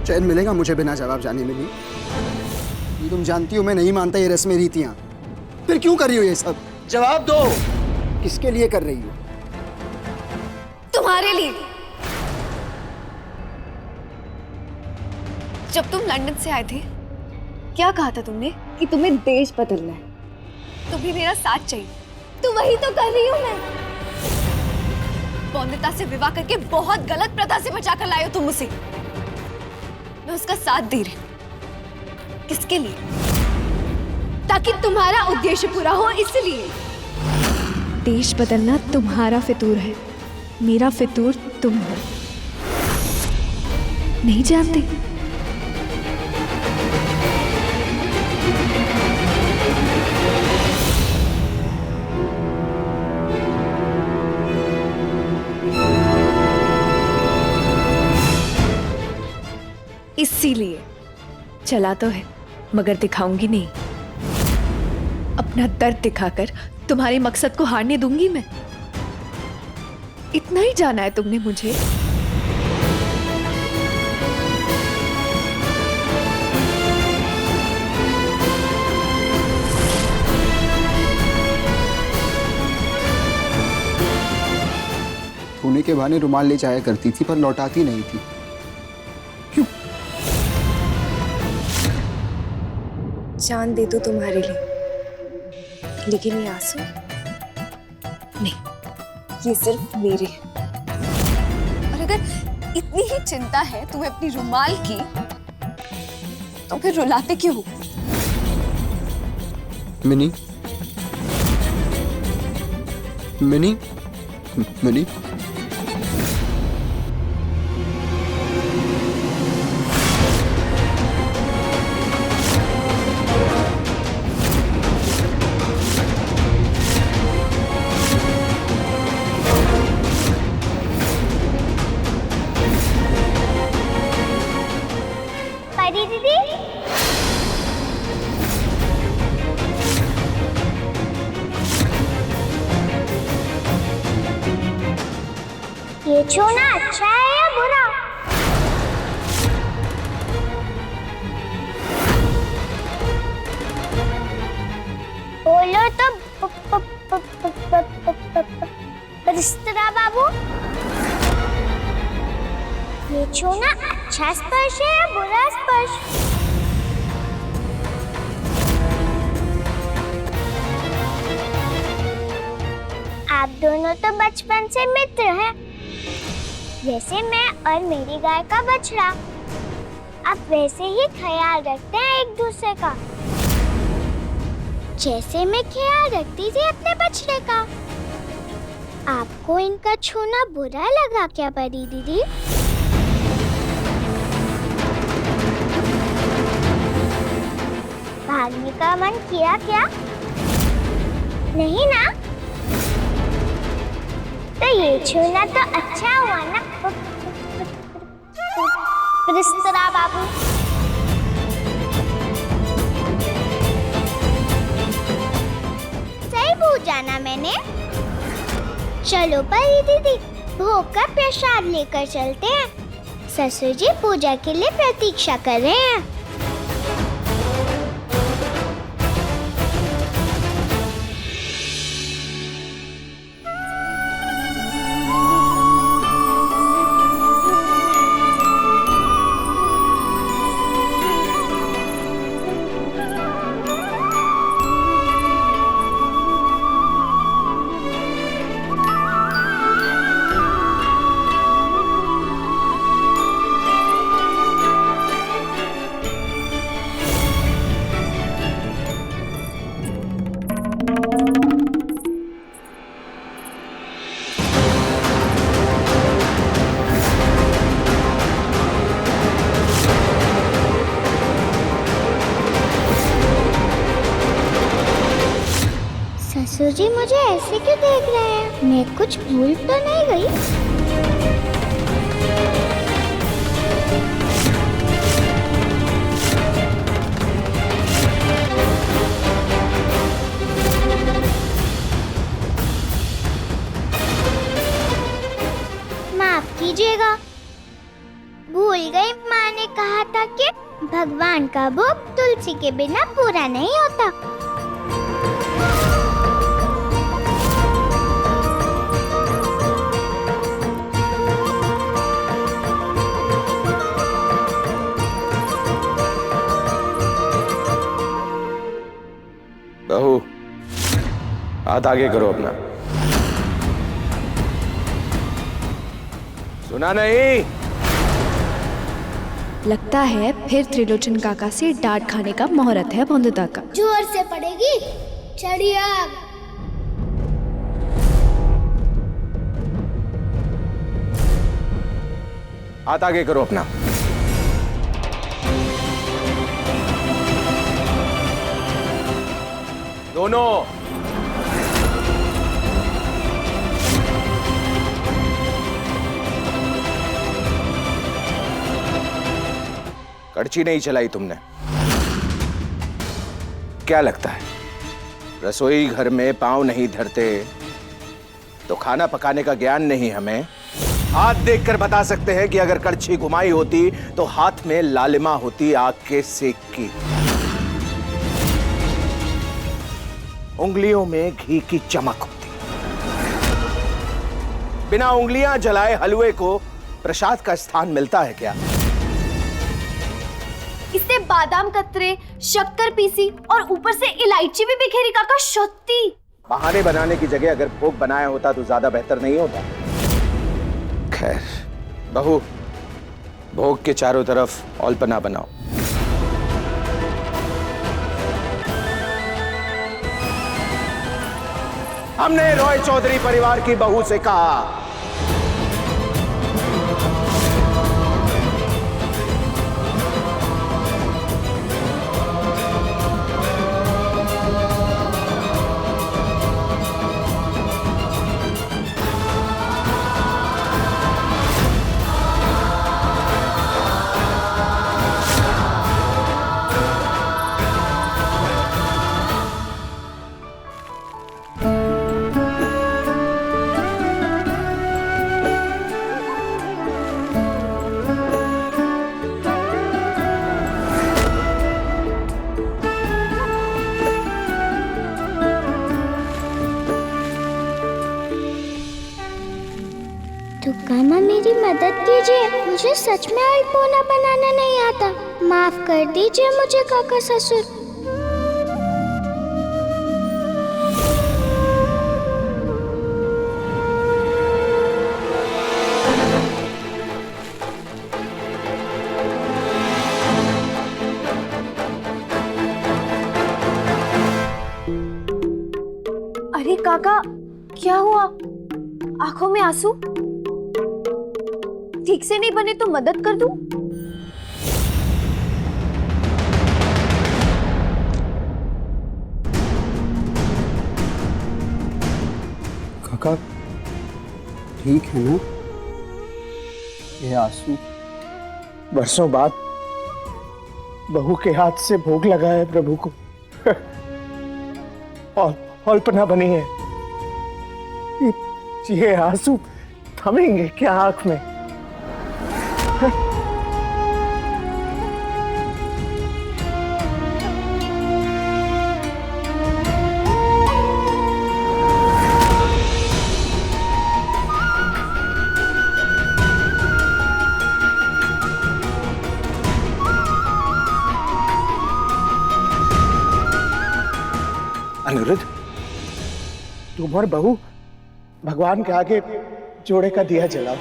चैन मिलेगा मुझे बिना जवाब जाने मिली? ये तुम जानती हो मैं नहीं मानता ये रस्में रीतियां, फिर क्यों कर रही हो ये सब? जवाब दो, किसके लिए कर रही हो? तुम्हारे लिए। जब तुम लंदन से आए थे, क्या कहा था तुमने? कि तुम्हें देश बदलना है, तुम्हें मेरा साथ चाहिए। तो वही तो कर रही हूँ मैं। पौंदिता से विवाह करके बहुत गलत प्रथा से बचा कर लाए हो तुम उसे। मैं उसका साथ दे रही हूँ। किसके लिए? ताकि तुम्हारा उद्देश्य पूरा हो, इसलिए। देश बदलना तुम्हारा फितूर है, मेरा फितूर तुम हो। नहीं जानते? इसीलिए चला तो है, मगर दिखाऊंगी नहीं। अपना दर्द दिखाकर तुम्हारे मकसद को हारने दूंगी मैं। इतना ही जाना है तुमने मुझे। सोने के बहाने रुमाल ले जाया करती थी पर लौटाती नहीं थी। क्यों? जान दे दूं तुम्हारे लिए, लेकिन ये आंसू नहीं, ये सिर्फ मेरे हैं। और अगर इतनी ही चिंता है तुम्हें अपनी रुमाल की, तो फिर रुलाते क्यों हो? मिनी, मिनी, मिनी, दीदी, ये छूना अच्छा है या बुरा? बोलो तो रिश्तेदार बाबू, ये छूना अच्छा स्पर्श है या बुरा स्पर्श? आप दोनों तो बचपन से मित्र हैं, जैसे मैं और मेरी गाय का बछड़ा। आप वैसे ही ख्याल रखते हैं एक दूसरे का, जैसे मैं ख्याल रखती थी अपने बछड़े का। आपको इनका छूना बुरा लगा क्या परी दीदी? भागने का मन किया क्या? नहीं ना? तो ये छूना तो अच्छा हुआ ना रिश्तेदार बाबू। सही पूछा ना मैंने? चलो परी दीदी, भोग का प्रसाद लेकर चलते हैं। ससुर जी पूजा के लिए प्रतीक्षा कर रहे हैं। ससुर जी मुझे ऐसे क्यों देख रहे हैं? मैं कुछ भूल तो नहीं गई? माफ कीजिएगा, भूल गई माँ ने कहा था कि भगवान का भोग तुलसी के बिना पूरा नहीं होता। बहू, हाथ आगे करो अपना। सुना नहीं? लगता है फिर त्रिलोचन काका से डांट खाने का मुहूर्त है बंदुता का। जोर से पड़ेगी। चढ़िए आग। हाथ आगे करो अपना। दोनों। कड़ची नहीं चलाई तुमने। क्या लगता है रसोई घर में पांव नहीं धरते तो खाना पकाने का ज्ञान नहीं हमें? हाथ देखकर बता सकते हैं कि अगर कड़छी घुमाई होती तो हाथ में लालिमा होती आग के सेक की, उंगलियों में घी की चमक होती। बिना उंगलियां जलाए हलवे को प्रसाद का स्थान मिलता है क्या? इससे बादाम कतरे, शक्कर पीसी और ऊपर से इलायची भी बिखेरी काका। सत्ती बहाने बनाने की जगह अगर भोग बनाया होता तो ज्यादा बेहतर नहीं होता? खैर बहू, भोग के चारों तरफ औलपना बनाओ। हमने रॉय चौधरी परिवार की बहू से कहा तो कामा मेरी मदद कीजिए, मुझे सच में अल्पोना बनाना नहीं आता। माफ कर दीजिए मुझे काका ससुर। अरे काका, क्या हुआ? आंखों में आंसू? ठीक से नहीं बने तो मदद कर दूं? काका ठीक है ना? ये आंसू बरसों बाद बहू के हाथ से भोग लगा है प्रभु को और अल्पना बनी है। ये आंसू थमेंगे क्या आंख में? अनिरुद्ध, तुम और बहू भगवान के आगे जोड़े का दिया जलाओ।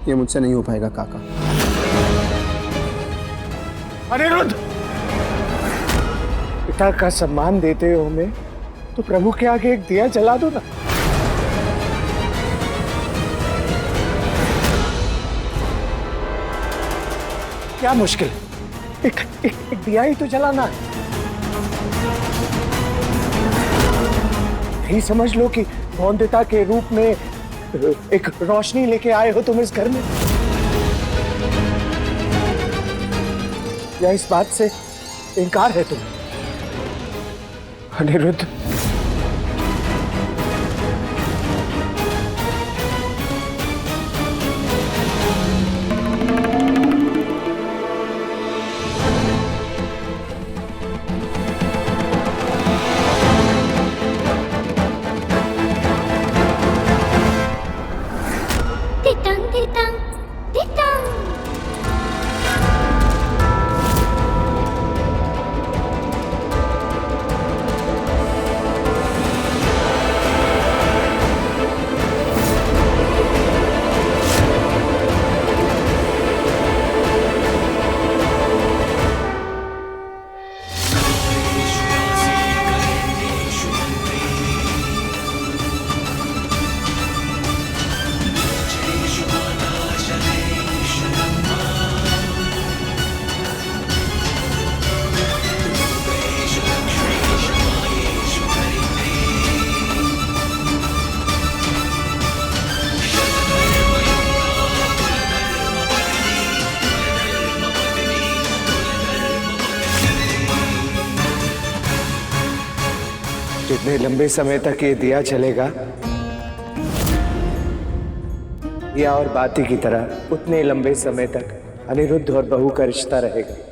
ये मुझसे नहीं हो पाएगा काका। अनिरुद्ध, पिता का सम्मान देते हो हमें तो प्रभु के आगे एक दिया जला दो ना। क्या मुश्किल है? एक दिया ही तो जलाना है। यही समझ लो कि भौंदिता के रूप में एक रोशनी लेके आए हो तुम इस घर में। या इस बात से इनकार है तुम्हें? अनिरुद्ध, तितंग तितंग तितंग। जितने लंबे समय तक ये दिया चलेगा, या और बाती की तरह उतने लंबे समय तक अनिरुद्ध और बहू का रिश्ता रहेगा।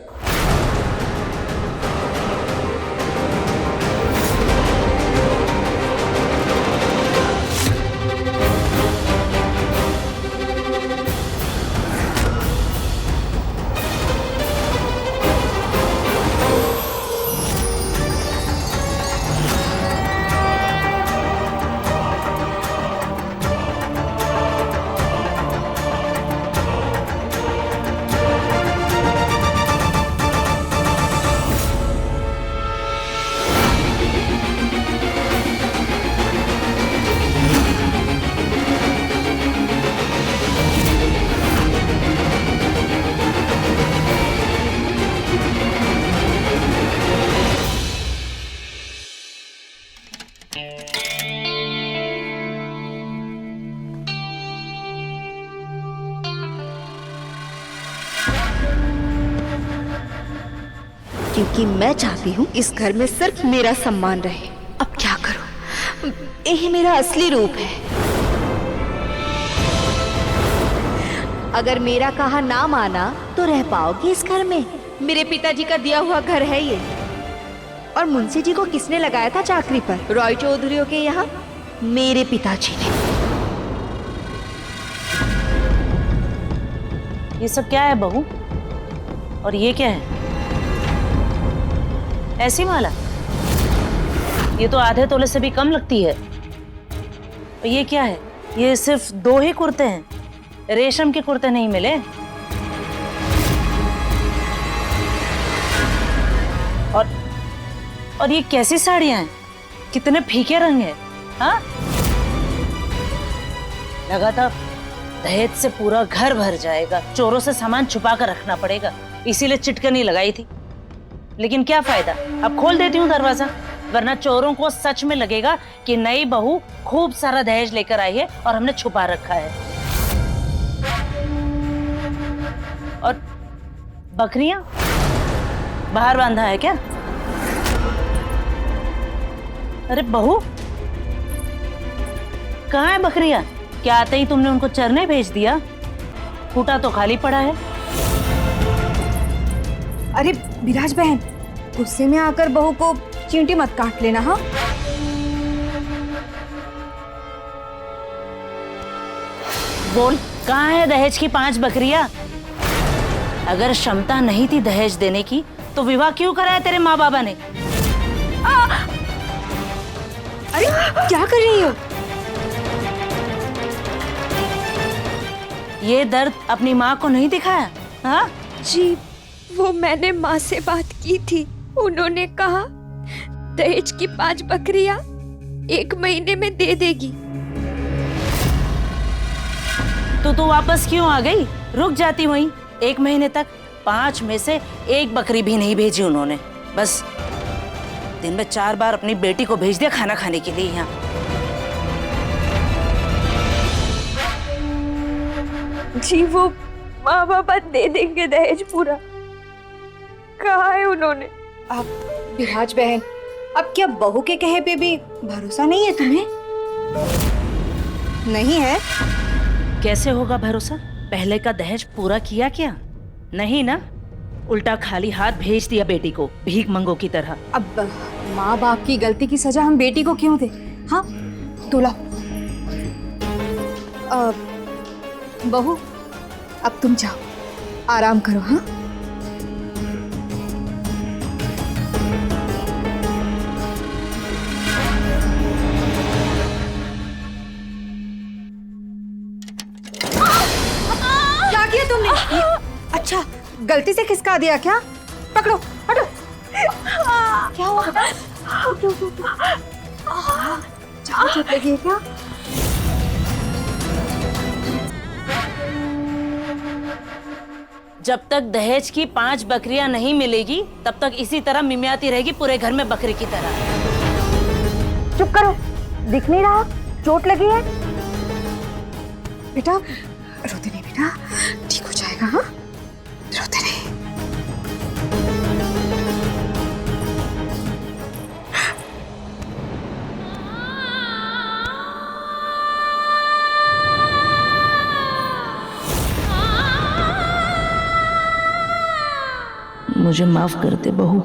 क्योंकि मैं चाहती हूँ इस घर में सिर्फ मेरा सम्मान रहे। अब क्या करूँ, यही मेरा असली रूप है। अगर मेरा कहा ना माना तो रह पाओगी इस घर में? मेरे पिताजी का दिया हुआ घर है ये। और मुंशी जी को किसने लगाया था चाकरी पर? रॉय चौधरियों के यहाँ मेरे पिताजी ने। ये सब क्या है बहू? और ये क्या है? ऐसी माला? ये तो आधे तोले से भी कम लगती है। और ये क्या है? ये सिर्फ 2 ही कुर्ते हैं, रेशम के कुर्ते नहीं मिले। और ये कैसी साड़ियां हैं? कितने फीके रंग हैं। हाँ, लगा था दहेज से पूरा घर भर जाएगा, चोरों से सामान छुपा कर रखना पड़ेगा, इसीलिए चिटकनी लगाई थी। लेकिन क्या फायदा, अब खोल देती हूँ दरवाजा, वरना चोरों को सच में लगेगा कि नई बहू खूब सारा दहेज लेकर आई है और हमने छुपा रखा है। और बकरियां बाहर बांधा है क्या? अरे बहू, कहाँ है बकरियां? क्या आते ही तुमने उनको चरने भेज दिया? खूटा तो खाली पड़ा है। अरे विराज बहन, गुस्से में आकर बहू को चींटी मत काट लेना। हाँ, बोल, कहाँ है दहेज की 5 बकरियां? अगर क्षमता नहीं थी दहेज देने की तो विवाह क्यों कराया तेरे माँ बाबा ने? अरे क्या कर रही हो? ये दर्द अपनी माँ को नहीं दिखाया? हाँ जी, वो मैंने माँ से बात की थी। उन्होंने कहा दहेज की 5 बकरियां 1 महीने में दे देगी। तो तू वापस क्यों आ गई? रुक जाती वहीं 1 महीने तक। 5 में से 1 बकरी भी नहीं भेजी उन्होंने। बस दिन में 4 बार अपनी बेटी को भेज दिया खाना खाने के लिए यहाँ। जी, वो माँ बाबा दे देंगे दहेज पूरा। कहा है उन्होंने। अब विराज बहन, अब क्या बहू के कहे पे भी भरोसा नहीं है तुम्हें? नहीं है? कैसे होगा भरोसा? पहले का दहेज पूरा किया क्या? नहीं ना, उल्टा खाली हाथ भेज दिया बेटी को भीख मंगो की तरह। अब माँ बाप की गलती की सजा हम बेटी को क्यों दे? हाँ तोला। बहू अब तुम जाओ, आराम करो। हाँ क्या किया तुमने? अच्छा, गलती से खिसका दिया क्या? पकड़ो, हटो। क्या हुआ? ज्यादा चोट लगी है क्या? जब तक दहेज की 5 बकरियां नहीं मिलेगी तब तक इसी तरह मिमियाती रहेगी पूरे घर में बकरी की तरह। चुप करो, दिख नहीं रहा चोट लगी है? बेटा रोते नहीं बेटा, ठीक हो जाएगा। हाँ रोते नहीं। मुझे माफ कर दे बहू,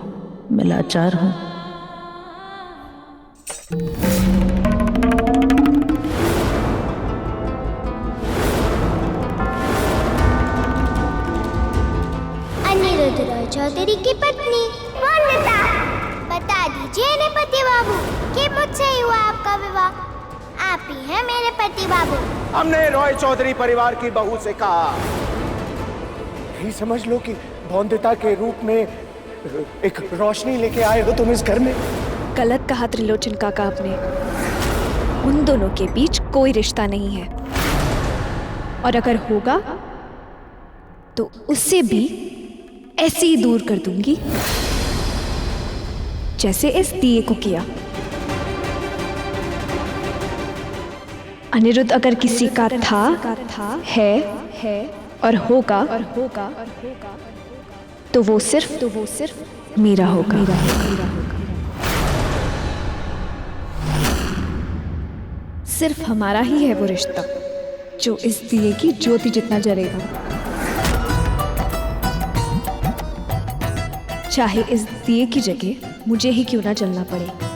मैं लाचार हूँ। अनिरुद्ध रॉय चौधरी की पत्नी वंदिता, बता दीजिए ने पति बाबू कि मुझसे ही हुआ आपका विवाह? आप ही हैं मेरे पति बाबू। हमने रॉय चौधरी परिवार की बहू से कहा, यही समझ लो कि वंदिता के रूप में एक रोशनी लेके आए हो तुम इस घर में। गलत कहा त्रिलोचन काका आपने। उन दोनों के बीच कोई रिश्ता नहीं है, और अगर होगा तो उससे भी ऐसे ही दूर कर दूंगी जैसे इस दिए को किया। अनिरुद्ध अगर किसी का था, है और होगा तो वो सिर्फ मेरा होगा। सिर्फ हमारा ही है वो रिश्ता जो इस दिए की ज्योति जितना जलेगा, चाहे इस दिए की जगह मुझे ही क्यों ना जलना पड़े।